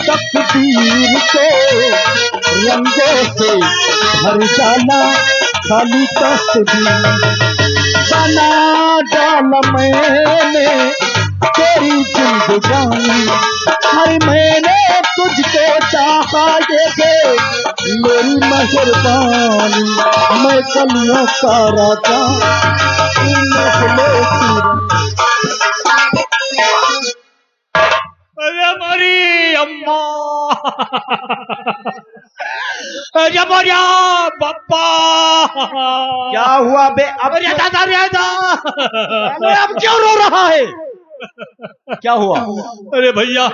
तकदीर को रंगों से भर जाना खाली तस्वीर बना डाला मैंने तेरी जिंदगानी हर मैंने तुझको चाहा ये थे मेरी मेहरबानी मैं कलियों का राजा अरे हमारी अम्मा अरे मरिया पप्पा क्या हुआ बे? अब क्यों रो रहा है? क्या हुआ? अरे भैया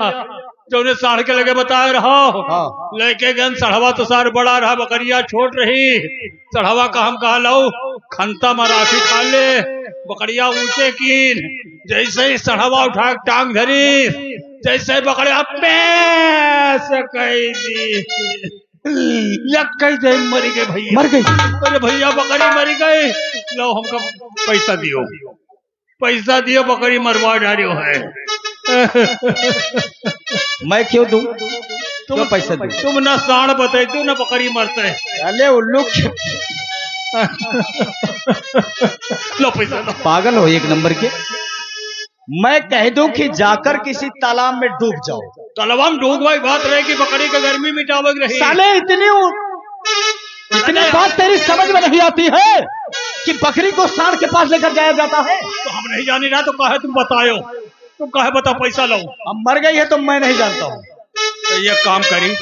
जो उन्हें साढ़ के लगे बता रहा हाँ। लेके गन सढ़वा तो सार बड़ा रहा बकरिया छोट रही सढ़वा का हम कहा लो खंता मराठी खा ले बकरिया ऊंचे कीन जैसे ही सढ़वा उठा टांग धरी जैसे बकरिया पैसे कही दी कही दे मरी गई भैया मर गई। अरे भैया बकरी मरी गई लो हमका पैसा दियो बकरी मरवा डालियो है मैं क्यों दूं? तुम पैसा दो। तुम ना साण बताई तू ना बकरी मरते अरे उल्लू लो पैसा लो। पागल हो एक नंबर के। मैं कह दूं कि जाकर किसी तालाब में डूब जाओ। तालाब में डूब गई बात रहे कि बकरी का गर्मी मिटावक रही साले इतनी बात तेरी समझ में नहीं आती है कि बकरी को सांड के पास लेकर जाया जाता है। तो हम नहीं जाने रहा तो कहे तुम बताओ तुम कहे बताओ पैसा लो। अब मर गई है तो मैं नहीं जानता हूँ। तो ये काम करी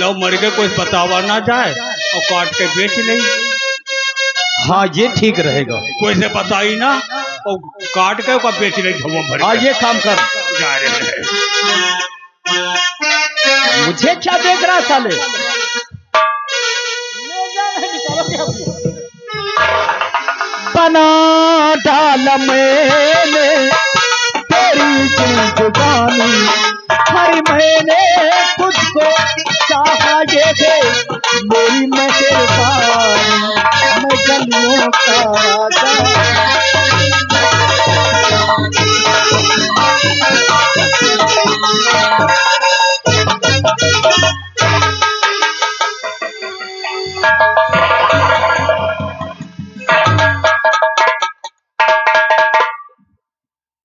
लो मर गए कोई बतावा ना जाए और काट के बेच नहीं। हाँ ये ठीक रहेगा। कोई से बताई ना और काट के उसका बेच नहीं धुआं भर। हाँ ये काम कर। जा रहे हैं। मुझे क्या देख रहा साले? बना डाल मैंने तेरी जिंदगानी हर मैंने तुझको चाहा ये थे मेरी मेहरबानी मैं गलियों का राजा।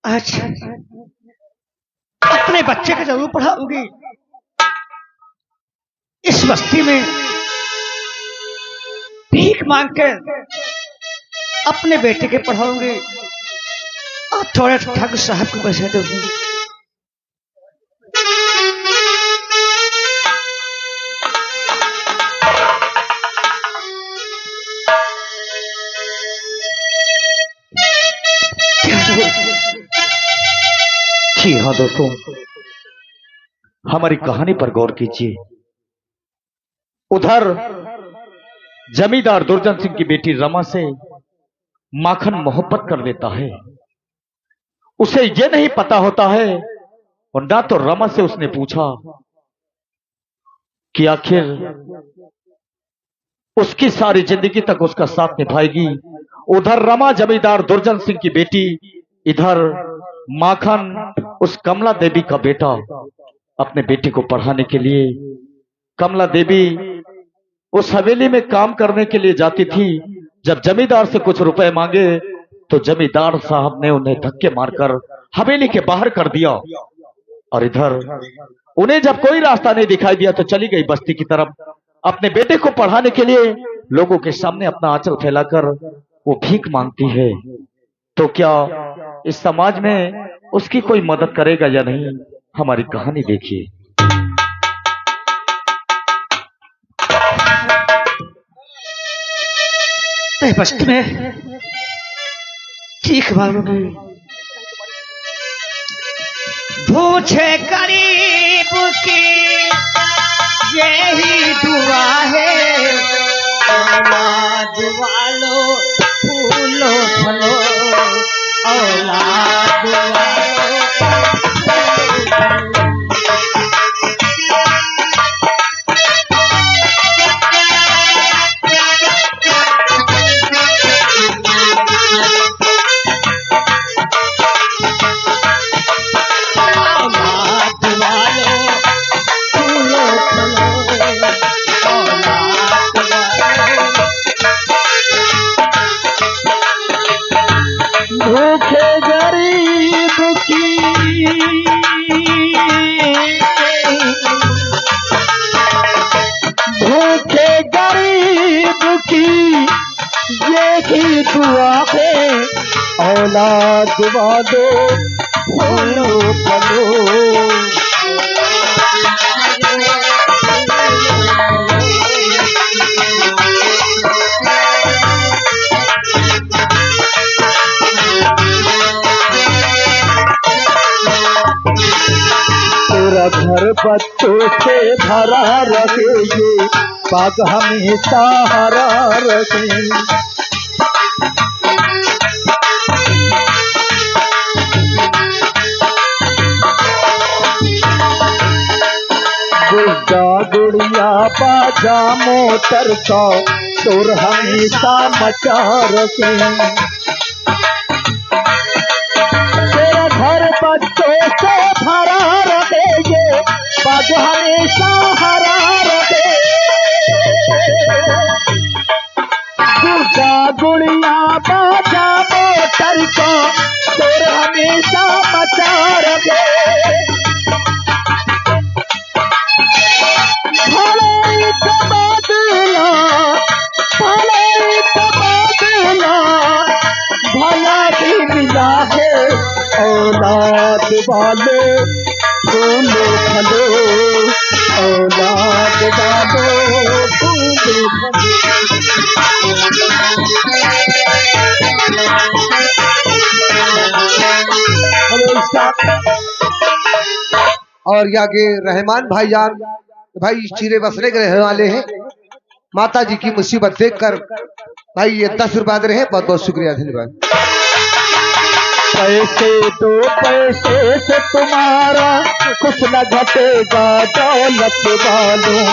अच्छा अपने बच्चे को जरूर पढ़ाऊंगी। इस बस्ती में भीख मांग कर अपने बेटे के पढ़ाऊंगी और थोड़ा ठाकुर साहब को पैसा दूंगी। जी हाँ दोस्तों हमारी कहानी पर गौर कीजिए। उधर जमींदार दुर्जन सिंह की बेटी रमा से माखन मोहब्बत कर लेता है। उसे यह नहीं पता होता है और ना तो रमा से उसने पूछा कि आखिर उसकी सारी जिंदगी तक उसका साथ निभाएगी। उधर रमा जमींदार दुर्जन सिंह की बेटी, इधर माखन उस कमला देवी का बेटा। अपने बेटे को पढ़ाने के लिए कमला देवी उस हवेली में काम करने के लिए जाती थी। जब जमींदार से कुछ रुपए मांगे तो जमींदार साहब ने उन्हें धक्के मारकर हवेली के बाहर कर दिया। और इधर उन्हें जब कोई रास्ता नहीं दिखाई दिया तो चली गई बस्ती की तरफ। अपने बेटे को पढ़ाने के लिए लोगों के सामने अपना आंचल फैलाकर वो भीख मांगती है। तो क्या इस समाज में उसकी कोई मदद करेगा या नहीं? हमारी कहानी देखिए। बस्ती में भीख मांगूंगी। पूछे गरीब की यही दुआ है, औलाद वालों फूल फलो औलाद भूखे गरीब की भूखे गरीब की यही दुआ है औलाद वालो फलो फलो तेरा घर बच्चों से भरा रहे ये बाग हमेशा हरा रहे गुड्डा गुड़िया बाजा मोटर का शोर हमेशा मचा रखे तेरा घर बच्चों से भरा रहे ये बाग हमेशा हरा रहे गुड्डा गुड़िया बाजा मोटर का शोर हमेशा मचा रहे भले तबादला भला भी मिला है औलाद वाले फूलो फलो औलाद वाले फूलो और आगे रहमान भाईजान भाई चिरे बसरे के रहने वाले हैं। माता जी की मुसीबत देखकर भाई ये 10 रुपया दे रहे हैं। बहुत बहुत शुक्रिया, धन्यवाद। पैसे दो पैसे से तुम्हारा कुछ न घटेगा दौलत वालों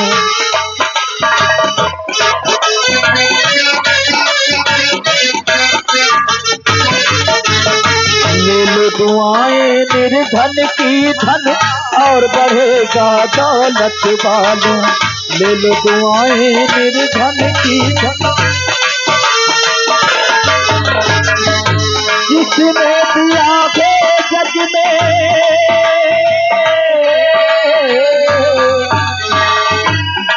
ले लो दुआएं निर्धन की धन और बढ़ेगा दौलत वालों ले लो दुआएं निर्धन की धन जिसने दिया है जग में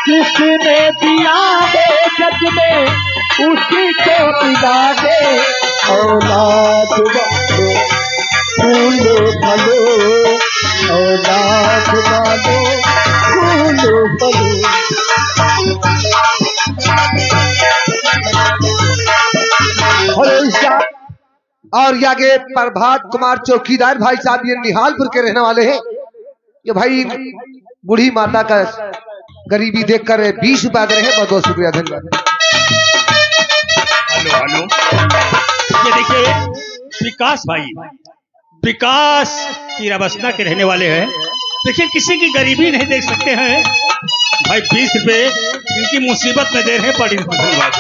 जिसने दिया है जग में उसी को दिला दे औलाद वालो फूलो फलो औलाद वालो फूलो फलो। और आगे प्रभात कुमार चौकीदार भाई साहब ये निहालपुर के रहने वाले हैं। ये भाई बूढ़ी माता का गरीबी देखकर 20 रुपया दे रहे हैं। बहुत बहुत शुक्रिया, धन्यवाद। हेलो हेलो, ये देखिए विकास भाई, विकास कीराबसना के रहने वाले हैं। देखिए किसी की गरीबी नहीं देख सकते हैं भाई। 20 रुपए इनकी मुसीबत में दे रहे हैं। बड़ी धन्यवाद।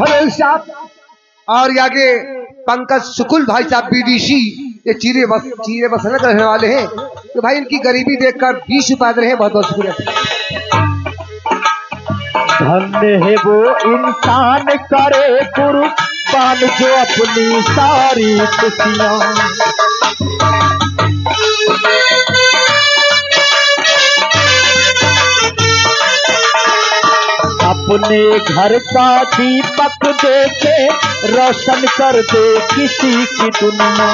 हेलो साहब, और आगे पंकज शुक्ल भाई साहब बीडीसी ये चीरे बसना के रहने वाले हैं। तो भाई इनकी गरीबी देखकर 20 रुपया दे रहे हैं। बहुत बहुत शुक्रिया। धन्य है वो इंसान करे कुर्बान जो अपनी सारी खुशियां अपने घर का दीपक देके रोशन कर दे किसी की दुनिया।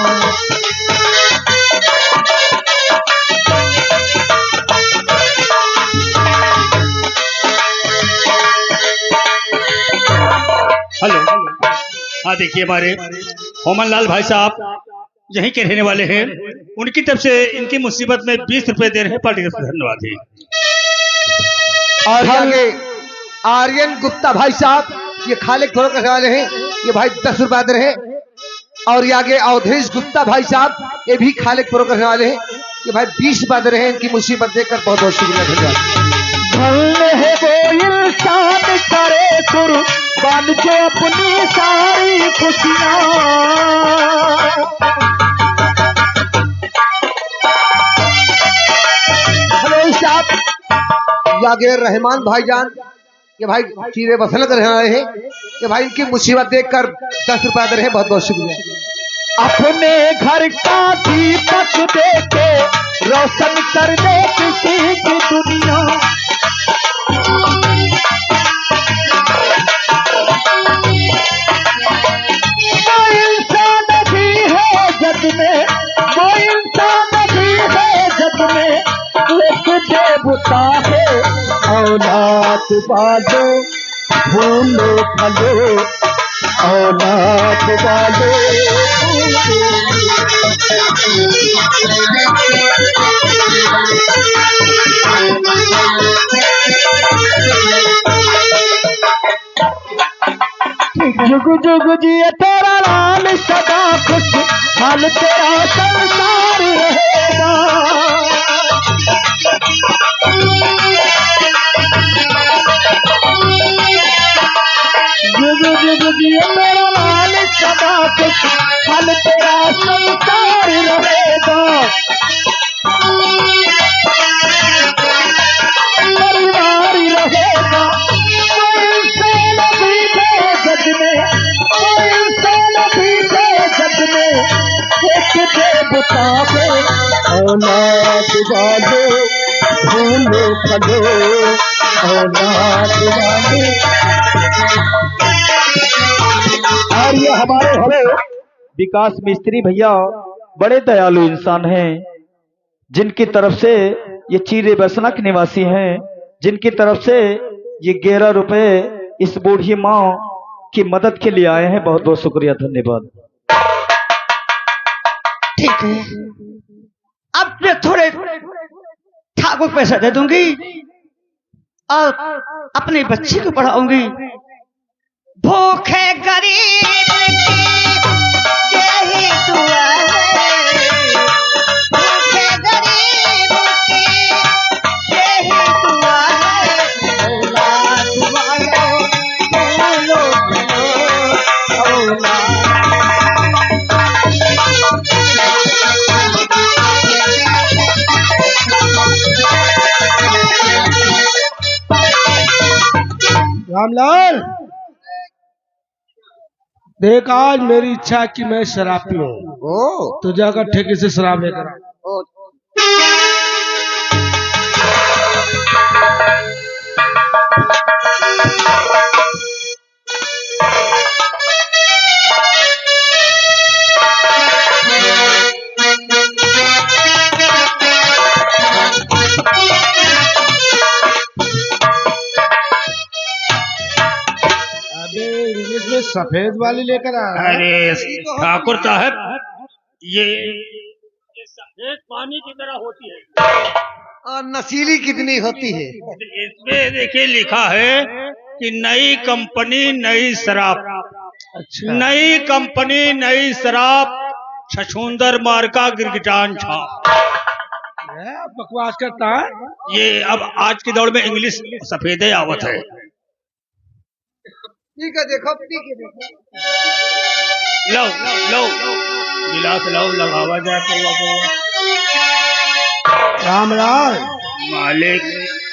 हेलो, हाँ देखिए हमारे होमन लाल भाई साहब यहीं के रहने वाले हैं। उनकी तरफ से इनकी मुसीबत में 20 रुपए दे रहे हैं। पार्टी का धन्यवाद है। और आगे आर्यन गुप्ता भाई साहब, ये खाले थोड़ा करने वाले हैं, ये भाई 10 रुपए दे रहे हैं। और ये आगे अवधेश गुप्ता भाई साहब, ये भी खाले थोड़ा करने वाले हैं, ये भाई 20 रुपए दे रहे हैं। इनकी मुसीबत देखकर बहुत बहुत शुक्रिया धन्यवाद। भले है वो इंसान करे कुर्बान जो अपनी सारी खुशियाँ। हेलो साहब, ये आगे रहमान भाईजान, ये भाई चीरे बसल कर रहे हैं, ये भाई इनकी मुसीबत देखकर 10 रुपए दे रहे हैं। बहुत बहुत शुक्रिया। अपने घर का दीपक देके रोशन कर दे किसी की दुनिया। वो इंसान भी है जग में, वो इंसान भी है जग में, एक देवता है। औलाद वालो फूलो फलो, औलाद वालो जुग जुग जिए तेरा लाल सदा खुश हाल तेरा संसार रहेगा। जुग जुग जिए तेरा लाल सदा खुश हाल तेरा संसार रहेगा। परिवार रहेगा। कोई इंसान भी है जग में, कोई इंसान भी है जग में, एक देवता है। औलाद वालो फूलो फलो, औलाद वालो। और ये हमारे विकास मिस्त्री भैया बड़े दयालु इंसान हैं, जिनकी तरफ से ये चीरे बसना के निवासी हैं, जिनकी तरफ से ये 11 रुपए इस बूढ़ी माँ की मदद के लिए आए हैं। बहुत बहुत शुक्रिया, धन्यवाद। ठीक है, अब मैं थोड़े ठाकुर पैसा दे दूंगी और अपने बच्चे को पढ़ाऊंगी। भूखे गरीब की यही दुआ है, भूखे गरीब की यही दुआ है। औलाद वालो फूलो फलो, औलाद। रामलाल, देख आज मेरी इच्छा है कि मैं शराब पीऊं, तो जाकर ठेके से शराब लेकर आ। इंग्लिश में सफेद वाली लेकर आ। अरे ठाकुर साहब, ये सफेद पानी की तरह होती है और नशीली कितनी होती है। इसमें देखिए लिखा है कि नई कंपनी नई शराब। अच्छा, नई कंपनी नई शराब, छछूंदर मार्का गिरगिटान छाप। बकवास करता है। ये अब आज की दौड़ में इंग्लिश सफेदे आवत है। ठीक है, देखो ठीक है, देखो। लो लो गिलास लो, लगावा जाके रामलाल, मालिक।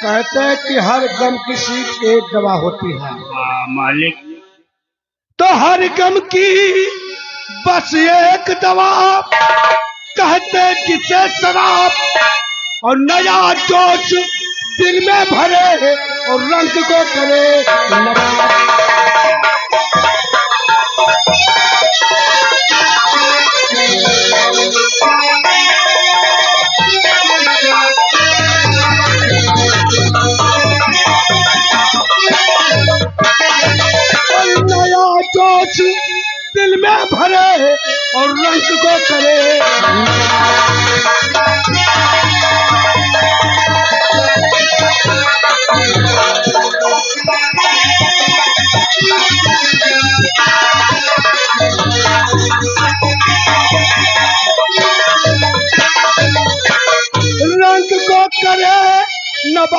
कहते हैं कि हर गम की सीख एक दवा होती है। हाँ मालिक। तो हर गम की बस एक दवा, कहते जिसे शराब, और नया जोश दिल में भरे और रंग को करे नवाब। नया जोश दिल में भरे और रंग को करे।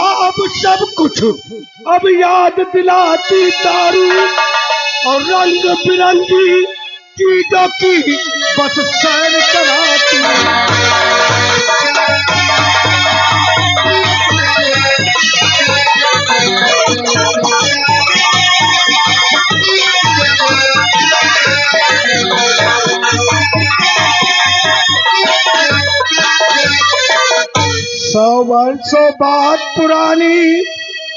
अब सब कुछ अब याद दिलाती दारू और रंग बिरंगी चीजों की बस सैर कराती। सौ वर्षों बाद पुरानी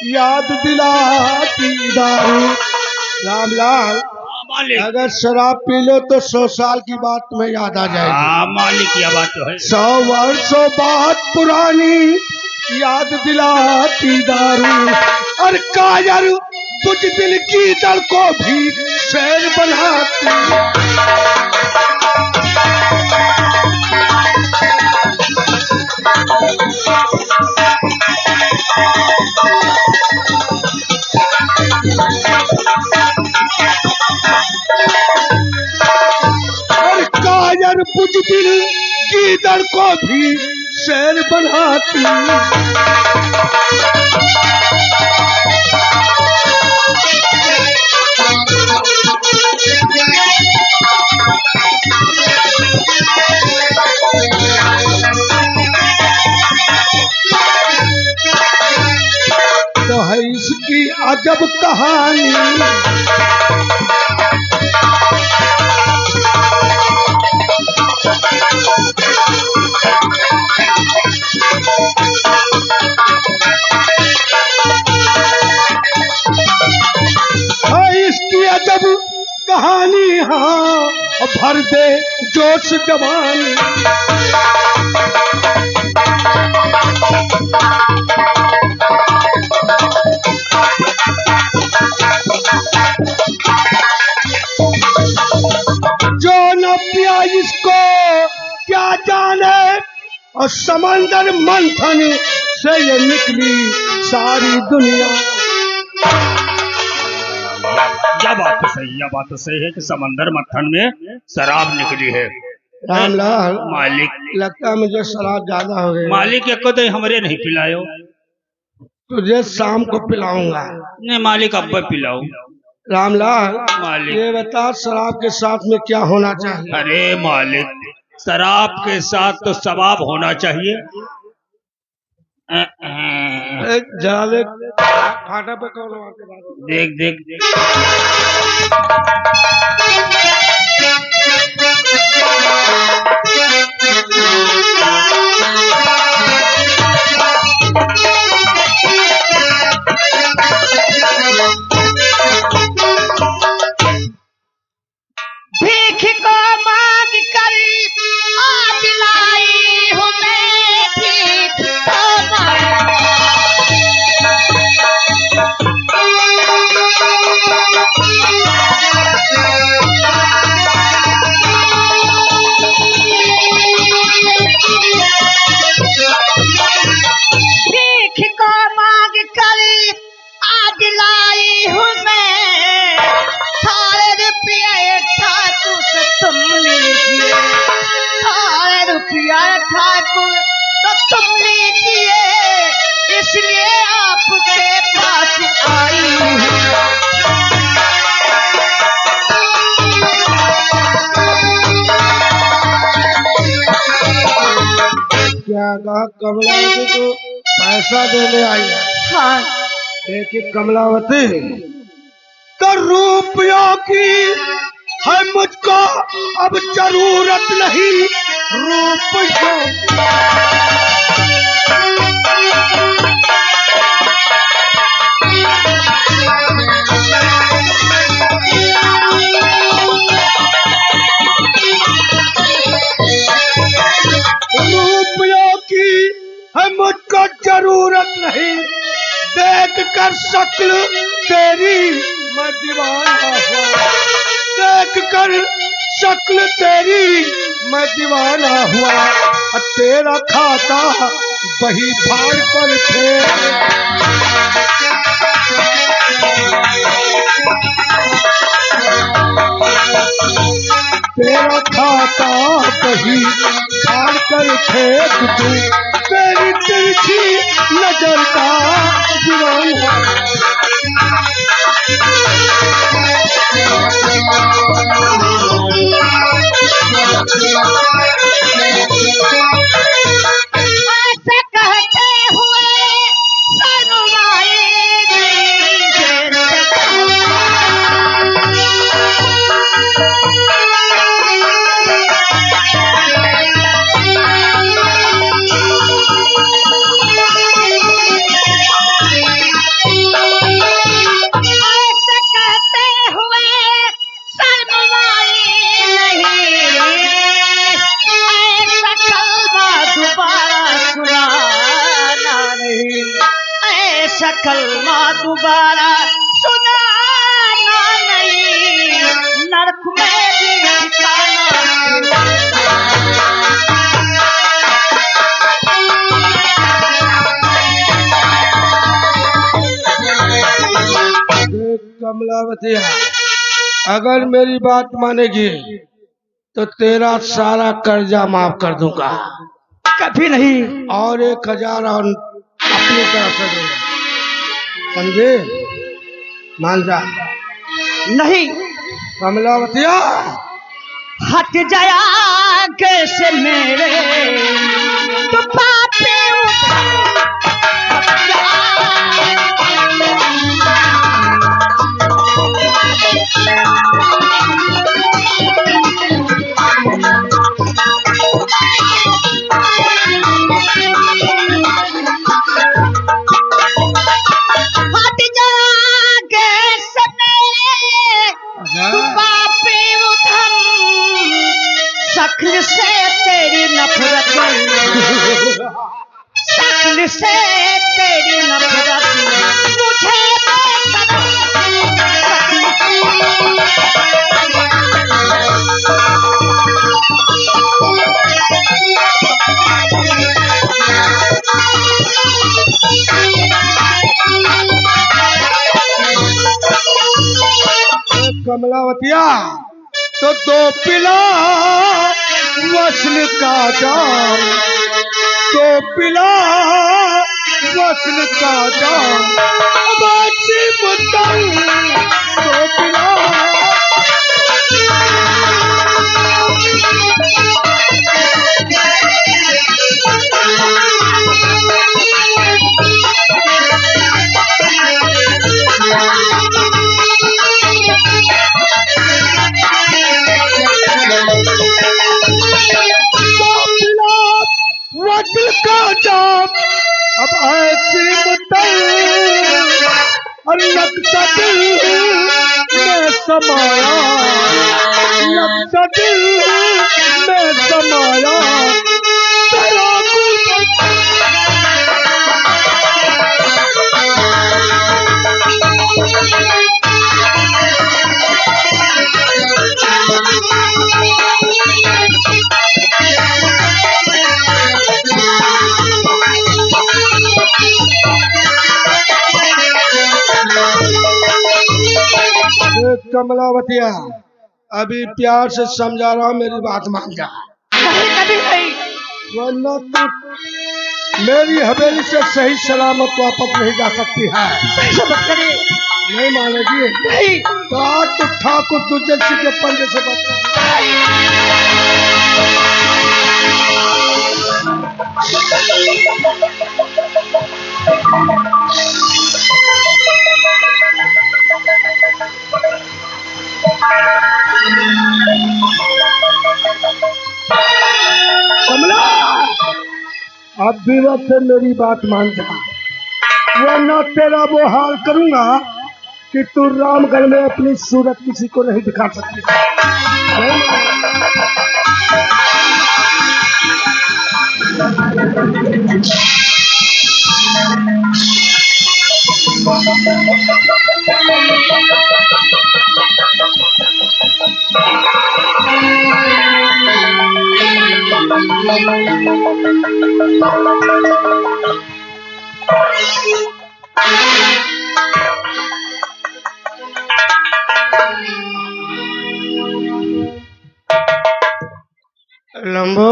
याद दिलाती दारू। रामलाल, मालिक। अगर शराब पी लो तो 100 साल की बात तुम्हें याद आ जाएगी। हाँ मालिक, यह बात तो है। 100 वर्षों बाद पुरानी याद दिलाती दारू और कायर बुझ दिल की दर को भी शेर बनाती। और कायर बुझ दिल की दर को भी शेर बनाती। तो है इसकी अजब कहानी। इसकी अजब कहानी, हाँ, भर दे जोश जवानी। जो न पिया इसको क्या जाने और समंदर मंथन से ये निकली सारी दुनिया। यह बात तो सही, यह बात तो सही है कि समंदर मत्थन में शराब निकली है। रामलाल, मालिक, लगता है मुझे शराब ज्यादा हो गई। मालिक एक तो हमरे नहीं पिलायो। तुझे शाम को पिलाऊंगा। नहीं मालिक, अब पिलाओ। रामलाल, मालिक। ये बता शराब के साथ में क्या होना चाहिए? अरे मालिक, शराब के साथ तो सवाब होना चाहिए। जरा देख, फाटा पे कौन आके बात। देख देख देख। भीख को मांग कर आज लाई हूँ मैं, भीख को मांग। भीख को मांग कर आज लाई हूँ मैं, थारे रुपये ठाकुर से तुम लीजिए, थारे रुपया ठाकुर तो तुम लीजिए, इसलिए आपके पास आई हूँ। क्या कहा कमलावती को पैसा देने आई है? हाँ, एक कमलावती तो रुपयों की है मुझको अब जरूरत नहीं, रुपयों रुपयों की है मुझको जरूरत नहीं, देख कर शक्ल तेरी मैं दीवाना हुआ, देख कर शक्ल तेरी मैं दीवाना हुआ, तेरा खाता बही फाड़ कर तेरा खाता बही फाड़ कर फेंक दूं, तेरी तिरछी नजर का शर्माए ऐसे कहते हुए शर्माए नहीं, ऐसा कलमा दोबारा सुनाना नहीं, ऐसा कलमा दोबारा सुनाना नहीं, नरक में भी ठिकाना। देख कमलावती, अगर मेरी बात मानेगी तो तेरा सारा कर्जा माफ कर दूंगा, कभी नहीं। और 1000 और अपनी तरफ से दूंगा, समझे? मान जा। नहीं कमलावतिया, हट जाया कैसे मेरे तो पापे हट जाया कैसे मेरे तो पापे उधम शक्ल से तेरी नफरत, शक्ल से तेरी नफरत मुझे कमलावतिया, तो 2 पिला वसल का जाम, 2 पिला वसल का जाम, अब अच्छी मुद्दल 2 पिला। वसल का जाम, अब ऐसी मुद्दल और नक्शा दिल में समाया, नक्शा दिल में समाया, तेरा कमलावतिया, अभी प्यार से समझा रहा हूँ, मेरी बात मान जा, कभी नहीं। वरना तू मेरी हवेली से सही सलामत वापस नहीं जा सकती है। ऐसा मत करिए। नहीं मानेगी? नहीं। तो ठाकुर दुर्जन के पंजे से बच। कमला, अब भी से मेरी बात मान जा, वरना तेरा वो हाल करूंगा कि तू रामगढ़ में अपनी सूरत किसी को नहीं दिखा सकती। लंबो,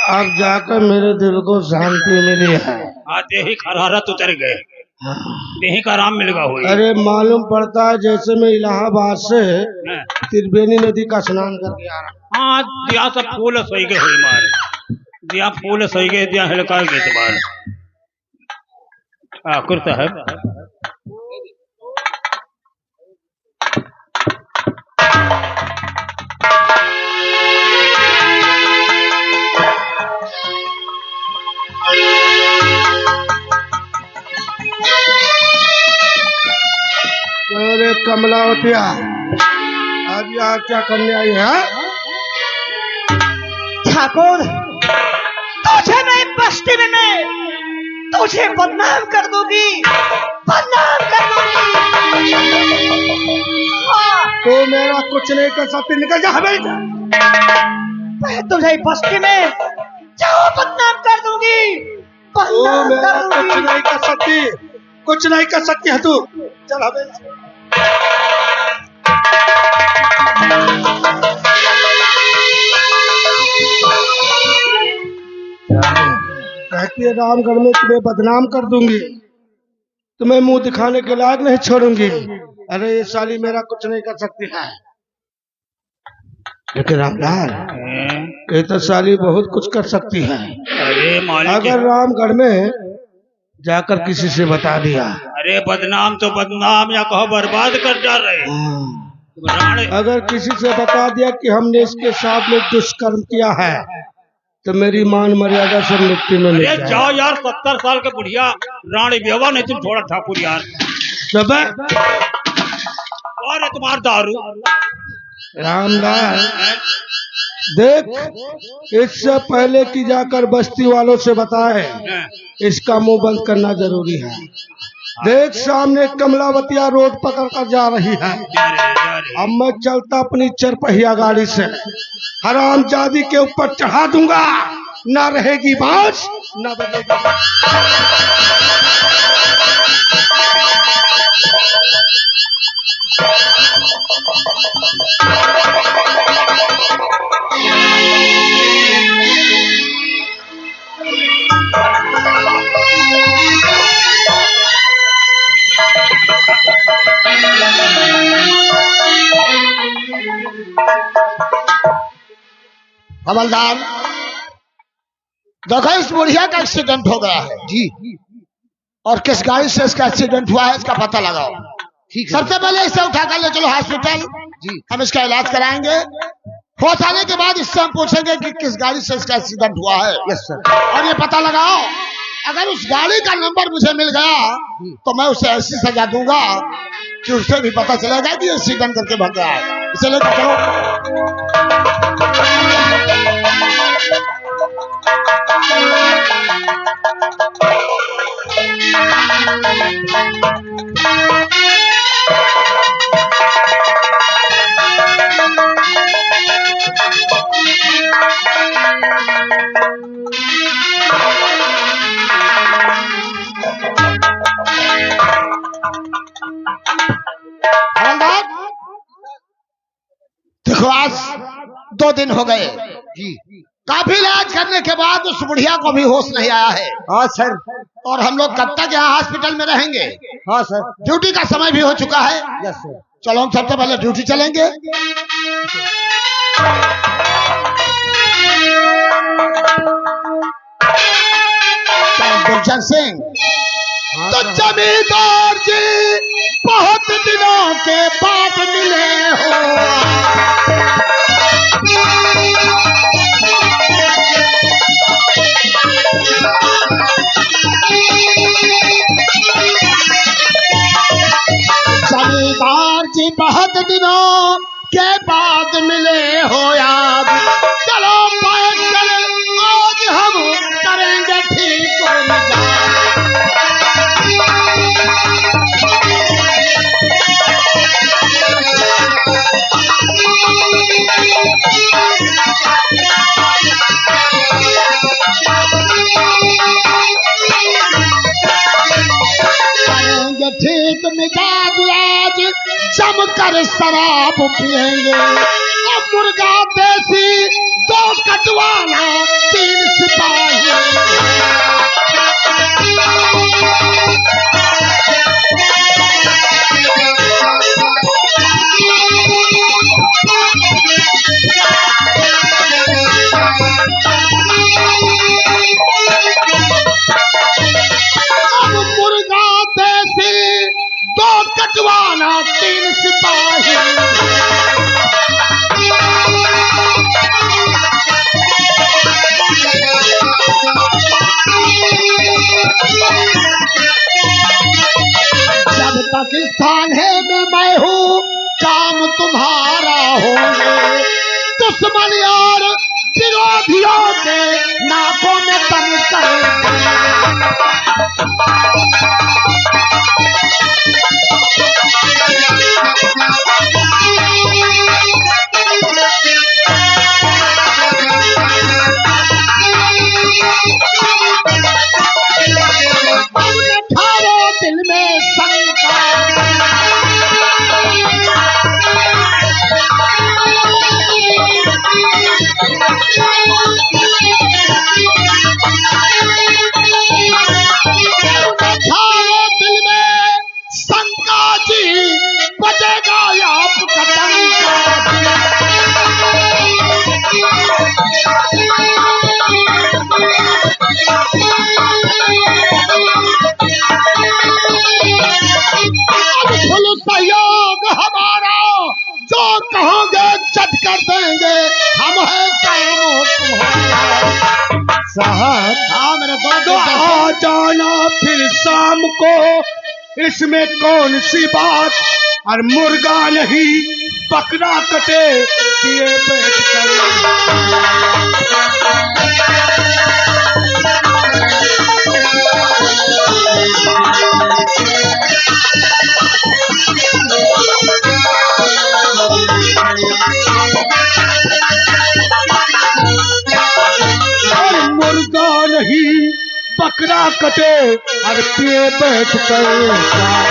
अब जाकर मेरे दिल को शांति मिली है। आते ही खरारत उतर गए, देही का आराम मिल गया हुई। अरे मालूम पड़ता है जैसे मैं इलाहाबाद से त्रिवेणी नदी का स्नान करके आ रहा। हाँ, दिया सब फूल सही गए हुई मारे, दिया फूल सही गए, दिया हल्का गए तुम्हारे। ठाकुर साहब अरे कमलावतिया, आज यहाँ क्या करने आई है? ठाकुर, तुझे मैं बस्ती में तुझे बदनाम कर दूंगी, बदनाम कर दूंगी। हाँ, तो मेरा कुछ नहीं कर सकती, निकल जा हमें। मैं तुझे बस्ती में जाओ बदनाम कर दूंगी, तू बदनाम मेरा कर कुछ दूंगी। नहीं कर सकती, कुछ नहीं कर सकती है तू। चल हमें। कहती है रामगढ़ में तुम्हें बदनाम कर दूंगी, तुम्हें मुंह दिखाने के लायक नहीं छोड़ूंगी। अरे ये साली मेरा कुछ नहीं कर सकती है, लेकिन रामलाल ये तो साली बहुत कुछ कर सकती है। अरे मालिक अगर रामगढ़ में जाकर किसी से बता दिया, अरे बदनाम तो बदनाम या कहो बर्बाद कर जा रहे राणे अगर किसी से बता दिया कि हमने इसके साथ में दुष्कर्म किया है, तो मेरी मान मर्यादा सब मिट्टी में मिल अरे जाए। जाओ यार 70 साल के बुढ़िया रानी बेवा नहीं तुम छोड़ा ठाकुर यार सब और है तुम्हारा दारू रामलाल देख, इससे पहले कि जाकर बस्ती वालों से बताए, इसका मुंह बंद करना जरूरी है। देख सामने कमलावतिया रोड पकड़ कर जा रही है। अब मैं चलता अपनी चरपहिया गाड़ी से हरामजादी के ऊपर चढ़ा दूंगा, ना रहेगी बांस ना बजेगी। हवलदार, देखो इस बुढ़िया का एक्सीडेंट हो गया है जी, और किस गाड़ी से इसका एक्सीडेंट हुआ है इसका पता लगाओ। ठीक, सबसे पहले इसे उठा कर ले चलो हॉस्पिटल जी, हम इसका इलाज कराएंगे। होश आने के बाद इससे हम पूछेंगे कि किस गाड़ी से इसका एक्सीडेंट हुआ है। Yes sir. और ये पता लगाओ, अगर उस गाड़ी का नंबर मुझे मिल गया तो मैं उसे ऐसी सजा दूंगा कि उसे भी पता चलेगा कि एक्सीडेंट करके भाग गया है। इसे लेकर चलो। हवलदार, देखो आज 2 दिन हो गए जी, काफी इलाज करने के बाद उस बुढ़िया को भी होश नहीं आया है। हाँ सर। और हम लोग कब तक यहाँ हॉस्पिटल में रहेंगे? हाँ सर। ड्यूटी का समय भी हो चुका है। Yes sir. चलो हम सबसे पहले ड्यूटी चलेंगे। दुर्जन सिंह, तो जमींदार जी बहुत दिनों के बाद मिले हो। जमींदार जी बहुत दिनों के बाद मिले हो याद, चलो बैठ कर आज हम करेंगे ठीक हो करेंगे ठीक मिजाज आज जम कर शराब पिएंगे। अब मुर्गा देसी 2 कटवाना 3 सिपाही। अब मुर्गा पाकिस्तान है में मैं हूँ, काम तुम्हारा होंगे। दुश्मन और विरोधियों के नाकों में तन कर ठारो दिल में शंका, ठारो दिल में शंका जी, बचेगा आपका डंका। फुल सहयोग हमारा, जो कहोगे चट कर देंगे, हम है कामों तुम्हारा। साहब हाँ मेरे तो आ जाना फिर शाम को, इसमें कौन सी बात। और मुर्गा नहीं बकरा कटे दिए बैठ कर। और मुर्गा नहीं बकरा कटे और पिए बैठ कर।